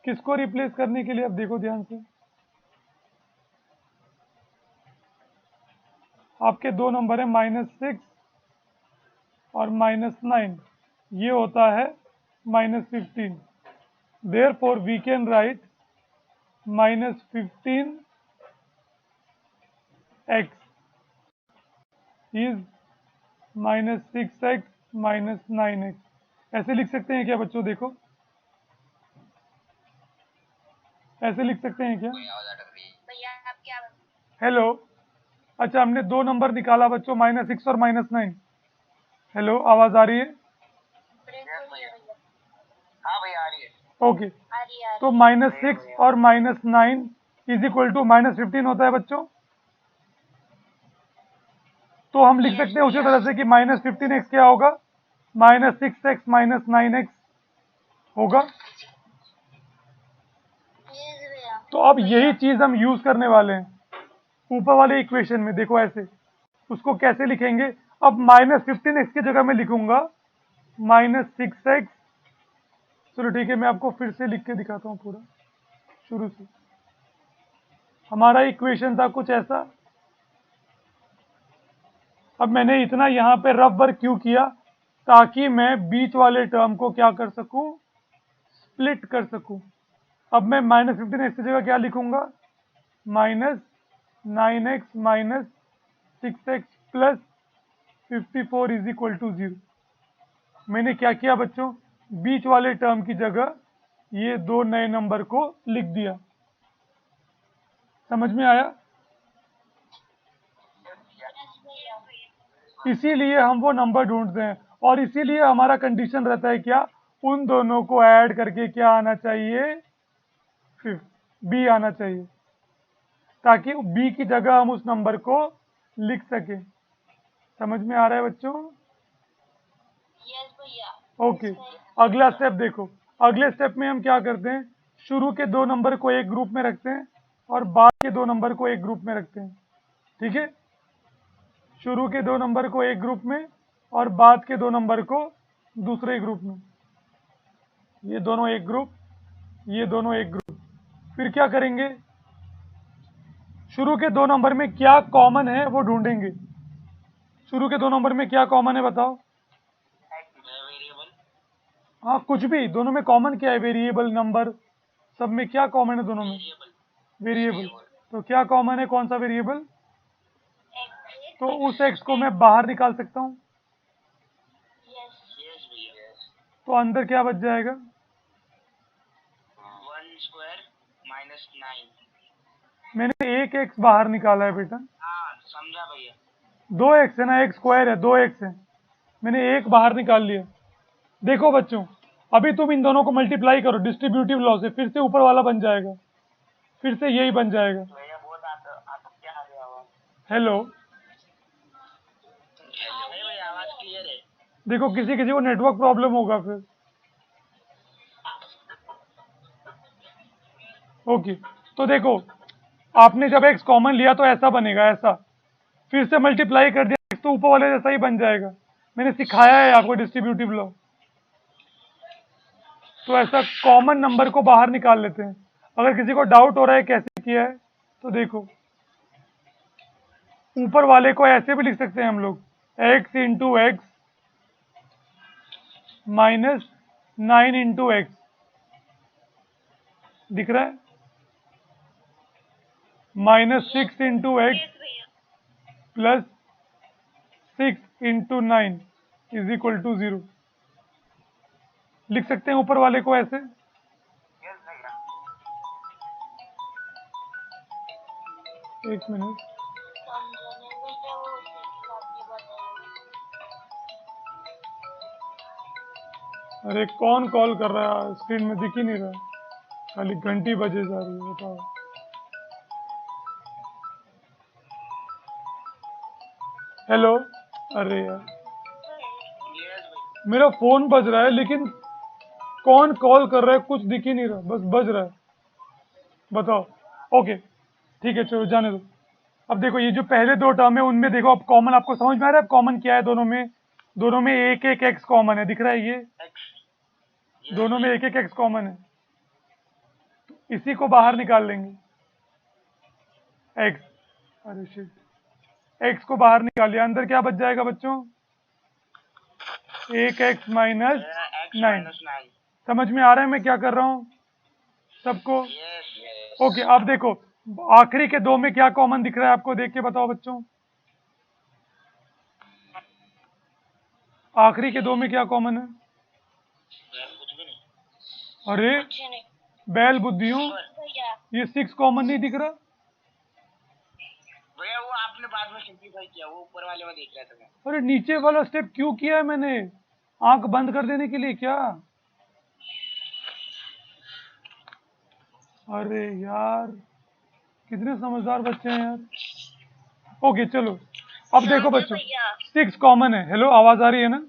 किसको रिप्लेस करने के लिए, अब देखो ध्यान से। आपके दो नंबर है -6 और -9, ये होता है -15। Therefore we can write -15x is -6x -9x। ऐसे लिख सकते हैं क्या बच्चों? देखो, ऐसे लिख सकते हैं क्या? भैया आप क्या हेलो, अच्छा हमने दो नंबर निकाला बच्चों, -6 और -9। हेलो, आवाज आ रही है? भैया? हाँ भैया आ रही है। ओके, आ रही है। तो -6 और -9 इज इक्वल टू -15 होता है बच्चों। तो हम लिख सकते हैं उसी तरह से कि -15x क्या होगा, -6x -9x होगा। यस भैया। तो अब यही चीज हम यूज करने वाले हैं ऊपर वाले इक्वेशन में। देखो ऐसे, उसको कैसे लिखेंगे? अब -15x की जगह मैं लिखूंगा -6x। चलो ठीक है, मैं आपको फिर से लिख के दिखाता हूँ पूरा शुरू से। हमारा इक्वेशन था कुछ ऐसा। अब मैंने इतना यहाँ पे रफ वर्क क्यों किया, ताकि मैं बीच वाले टर्म को क्या कर सकूं, स्प्लिट कर सकूं। अब मैं -15x की जगह क्या लिखूंगा, -9x -6x plus 54 is equal to 0। मैंने क्या किया बच्चों, बीच वाले टर्म की जगह ये दो नए नंबर को लिख दिया। समझ में आया? इसीलिए हम वो नंबर ढूंढते हैं, और इसीलिए हमारा कंडीशन रहता है क्या, उन दोनों को ऐड करके क्या आना चाहिए, 5 बी आना चाहिए, ताकि बी की जगह हम उस नंबर को लिख सकें। समझ में आ रहा है बच्चों? यस भैया। ओके, अगला स्टेप देखो। अगले स्टेप में हम क्या करते हैं, शुरू के दो नंबर को एक ग्रुप में रखते हैं और बाद के दो नंबर को एक ग्रुप में रखते हैं। ठीक है, शुरू के दो नंबर को एक ग्रुप में और बाद के दो नंबर को दूसरे ग्रुप में। ये दोनों एक ग्रुप, ये दोनों एक ग्रुप। फिर क्या करेंगे, शुरू के दो नंबर में क्या कॉमन है वो ढूंढेंगे। शुरू के दो नंबर में क्या कॉमन है बताओ? वेरिएबल। हाँ, कुछ भी, दोनों में कॉमन क्या है, वेरिएबल, नंबर, सब में क्या कॉमन है दोनों में? वेरिएबल। तो क्या कॉमन है, कौन सा वेरिएबल? तो उस x को मैं बाहर निकाल सकता हूँ। यस भैया। तो अंदर क्या बच जाएगा? 1 स्क्वायर -9। मैंने एक x बाहर निकाला है बेटा। हाँ समझा भैया। दो x है ना, एक स्क्वायर है, दो x है, मैंने एक बाहर निकाल लिया। देखो बच्चों, अभी तुम इन दोनों को मल्टीप्लाई करो डिस्ट्रीब्यूटिव लॉ से, फिर से ऊपर वाला बन जाएगा, फिर से यही बन जाएगा। भैया बहुत आता क्या आ गया हुआ। हेलो, नहीं भैया आवाज क्लियर है। देखो किसी किसी को नेटवर्क प्रॉब्लम होगा फिर। ओके, तो देखो, आपने जब x कॉमन लिया तो ऐसा बनेगा, ऐसा, फिर से मल्टीप्लाई कर दिया x तो ऊपर वाले जैसा ही बन जाएगा। मैंने सिखाया है आपको डिस्ट्रीब्यूटिव लॉ। तो ऐसा कॉमन नंबर को बाहर निकाल लेते हैं। अगर किसी को डाउट हो रहा है कैसे किया है, तो देखो, ऊपर वाले को ऐसे भी लिख सकते हैं हम लोग, x into x -9 into x. दिख रहा है? -6 into x plus 6 into 9 is equal to 0। लिख सकते हैं ऊपर वाले को ऐसे। एक मिनट, अरे कौन कॉल कर रहा है? स्क्रीन में दिख ही नहीं रहा, खाली घंटी बजे जा रही है। बताओ, हेलो। अरे यार, मेरा फोन बज रहा है लेकिन कौन कॉल कर रहा है कुछ दिख ही नहीं रहा, बस बज रहा है। बताओ। ओके ठीक है, चलो जाने दो। अब देखो ये जो पहले दो टर्म है उनमें देखो अब कॉमन आपको समझ में आ रहा है? कॉमन क्या है दोनों में? दोनों में एक एक एक्स कॉमन है, दिख रहा है? ये दोनों में एक एक एक्स कॉमन है, तो इसी को बाहर निकाल लेंगे। एक्स, अरे शिट, एक्स को बाहर निकाल लिया। अंदर क्या बच जाएगा बच्चों? एक एक्स माइनस 9। समझ में आ रहा है मैं क्या कर रहा हूँ सबको? ओके, अब देखो आखिरी के दो में क्या कॉमन दिख रहा है आपको? देख के बताओ बच्चों, आखिरी के दो में क्या कॉमन है? अरे बैल बुद्धियों, ये 6 कॉमन नहीं दिख रहा? भैया वो आपने बाद में सिंप्लीफाई किया, वो ऊपर वाले में देख रहा था मैं। अरे नीचे वाला स्टेप क्यों किया है मैंने? आंख बंद कर देने के लिए क्या? अरे यार, कितने समझदार बच्चे हैं यार। ओके चलो, अब देखो बच्चों 6 कॉमन है। हेलो, आवाज आ रही है ना?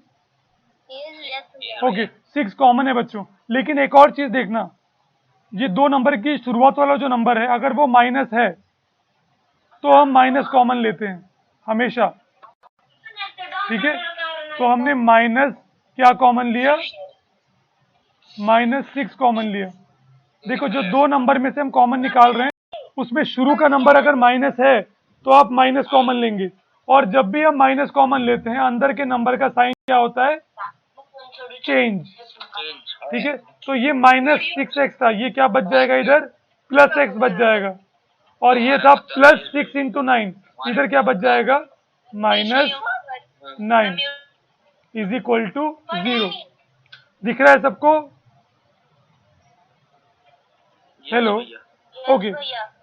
ओके 6 कॉमन है बच्चों, लेकिन एक और चीज देखना, ये दो नंबर की शुरुआत वाला जो नंबर है अगर वो माइनस है तो हम माइनस कॉमन लेते हैं हमेशा, ठीक है? तो हमने माइनस क्या कॉमन लिया? -6 कॉमन लिया। देखो जो दो नंबर में से हम कॉमन निकाल रहे हैं उसमें शुरू का नंबर अगर माइनस है तो आप माइनस कॉमन लेंगे, और जब भी हम माइनस कॉमन लेते हैं अंदर के नंबर का साइन क्या होता है? चेंज, ठीक है? तो ये -6x था, ये क्या बच जाएगा इधर? +x बच जाएगा, और ये था +6 इंटू 9, इधर क्या बच जाएगा? -9 इज इक्वल टू 0। दिख रहा है सबको? Hello, okay.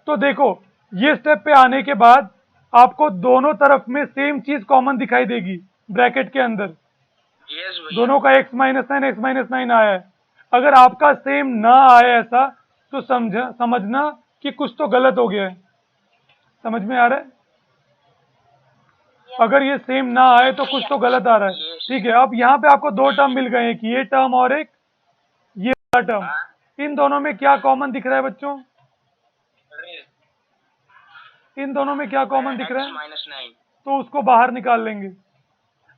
तो देखो ये स्टेप पे आने के बाद आपको दोनों तरफ में सेम चीज कॉमन दिखाई देगी ब्रैकेट के अंदर। दोनों का x - 9 आया है। अगर आपका सेम ना आए ऐसा तो समझना कि कुछ तो गलत हो गया है। समझ में आ रहा है? अगर ये सेम ना आए तो कुछ तो गलत आ रहा है, ठीक है? अब यहाँ पे आपको दो टर्म मिल गए, एक ये टर्म और एक ये वाला टर्म। इन दोनों में क्या कॉमन दिख रहा है बच्चों? इन दोनों में क्या कॉमन दिख रहा है? तो उसको बाहर निकाल लेंगे।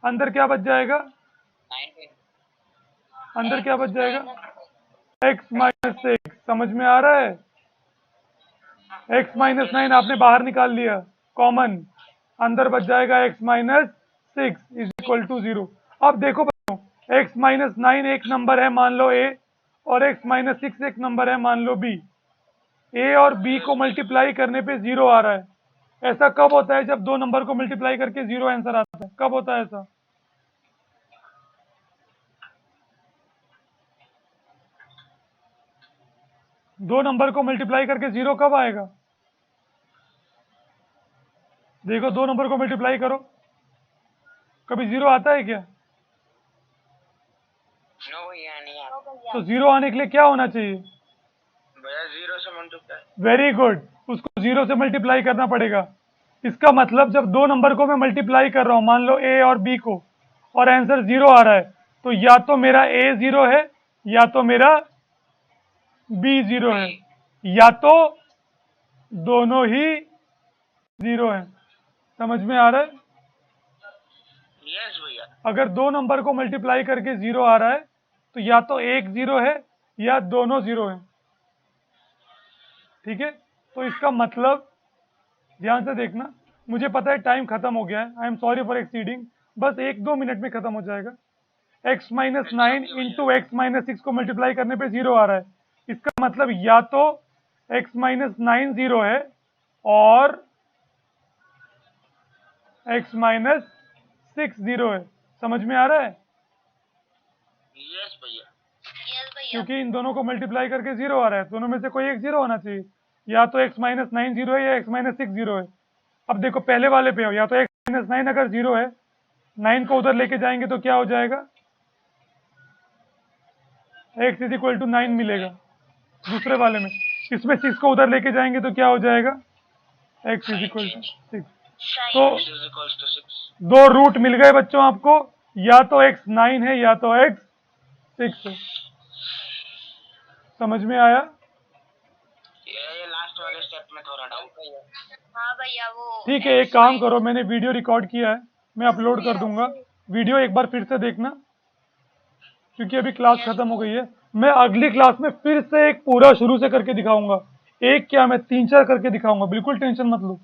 अंदर क्या बच जाएगा? अंदर क्या बच जाएगा? x - 6। समझ में आ रहा है? x - 9 आपने बाहर निकाल लिया कॉमन, अंदर बच जाएगा x - 6 इज इक्वल टू 0। अब देखो बच्चों, x - 9 एक नंबर है मान लो a, और x - 6 एक नंबर है मान लो b। a और b को मल्टीप्लाई करने पे 0 आ रहा है। ऐसा कब होता है? जब दो नंबर को मल्टीप्लाई करके 0 आंसर आता है। कब होता है ऐसा? दो नंबर को मल्टीप्लाई करके 0 कब आएगा? देखो दो नंबर को मल्टीप्लाई करो, कभी 0 आता है क्या? तो 0 आने के लिए क्या होना चाहिए? भैया 0 से मल्टीप्लाई। वेरी गुड, उसको 0 से मल्टीप्लाई करना पड़ेगा। इसका मतलब जब दो नंबर को मैं मल्टीप्लाई कर रहा हूं, मान लो a और b को, और आंसर 0 आ रहा है, तो या तो मेरा a 0 है या तो मेरा b 0 है, या तो दोनों ही 0 है। समझ में आ रहा है? यस भैया। अगर दो नंबर को मल्टीप्लाई करके 0 आ रहा है तो या तो एक 0 है या दोनों 0 है, ठीक है? तो इसका मतलब ध्यान से देखना, मुझे पता है टाइम खत्म हो गया है, I am sorry for exceeding, बस 1-2 मिनट में खत्म हो जाएगा। x - 9 इंटू x - 6 को मल्टीप्लाई करने पे 0 आ रहा है, इसका मतलब या तो x माइनस 9 0 है और x माइनस 6 0 है। समझ में आ रहा है? यस भैया। यस भैया। क्योंकि इन दोनों को मल्टीप्लाई करके 0 आ रहा है, दोनों में से कोई एक 0 होना चाहिए। या तो x माइनस 9 0 है या x माइनस 6 0 है। अब देखो पहले वाले पे हो, या तो x माइनस 9 अगर 0 है, 9 को उधर लेके जाएंगे तो क्या हो जाएगा, x इज इक्वल टू 9 मिलेगा दूसरे वाले में। इसमें 6 को उधर लेके जाएंगे तो क्या हो जाएगा, x इज इक्वल टू 6। तो X is equals to 6. दो रूट मिल गए बच्चों आपको, या तो x 9 है या तो x 6 है। समझ में आया? ये लास्ट वाले स्टेप में थोड़ा डाउट है। हाँ भैया वो ठीक है, एक काम करो, मैंने वीडियो रिकॉर्ड किया है, मैं अपलोड कर दूंगा। वीडियो एक बार फिर से देखना, क्योंकि अभी क्लास खत्म हो गई है। मैं अगली क्लास में फिर से एक पूरा शुरू से करके दिखाऊंगा। एक क्या, मैं 3-4 करके दिखाऊंगा, बिल्कुल टेंशन मत लो।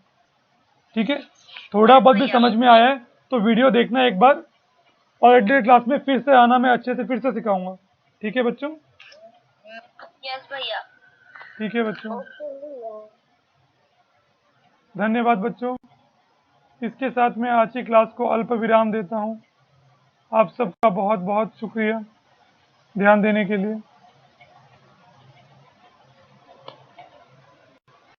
ठीक है, थोड़ा बहुत भी समझ में आया है तो वीडियो देखना एक बार, और अगली क्लास में फिर से आना, मैं अच्छे से फिर से सिखाऊंगा। ठीक है बच्चों? यस भैया। ठीक है बच्चों, धन्यवाद बच्चों। इसके साथ मैं आज की क्लास को अल्प विराम देता हूँ। आप सबका बहुत बहुत शुक्रिया ध्यान देने के लिए।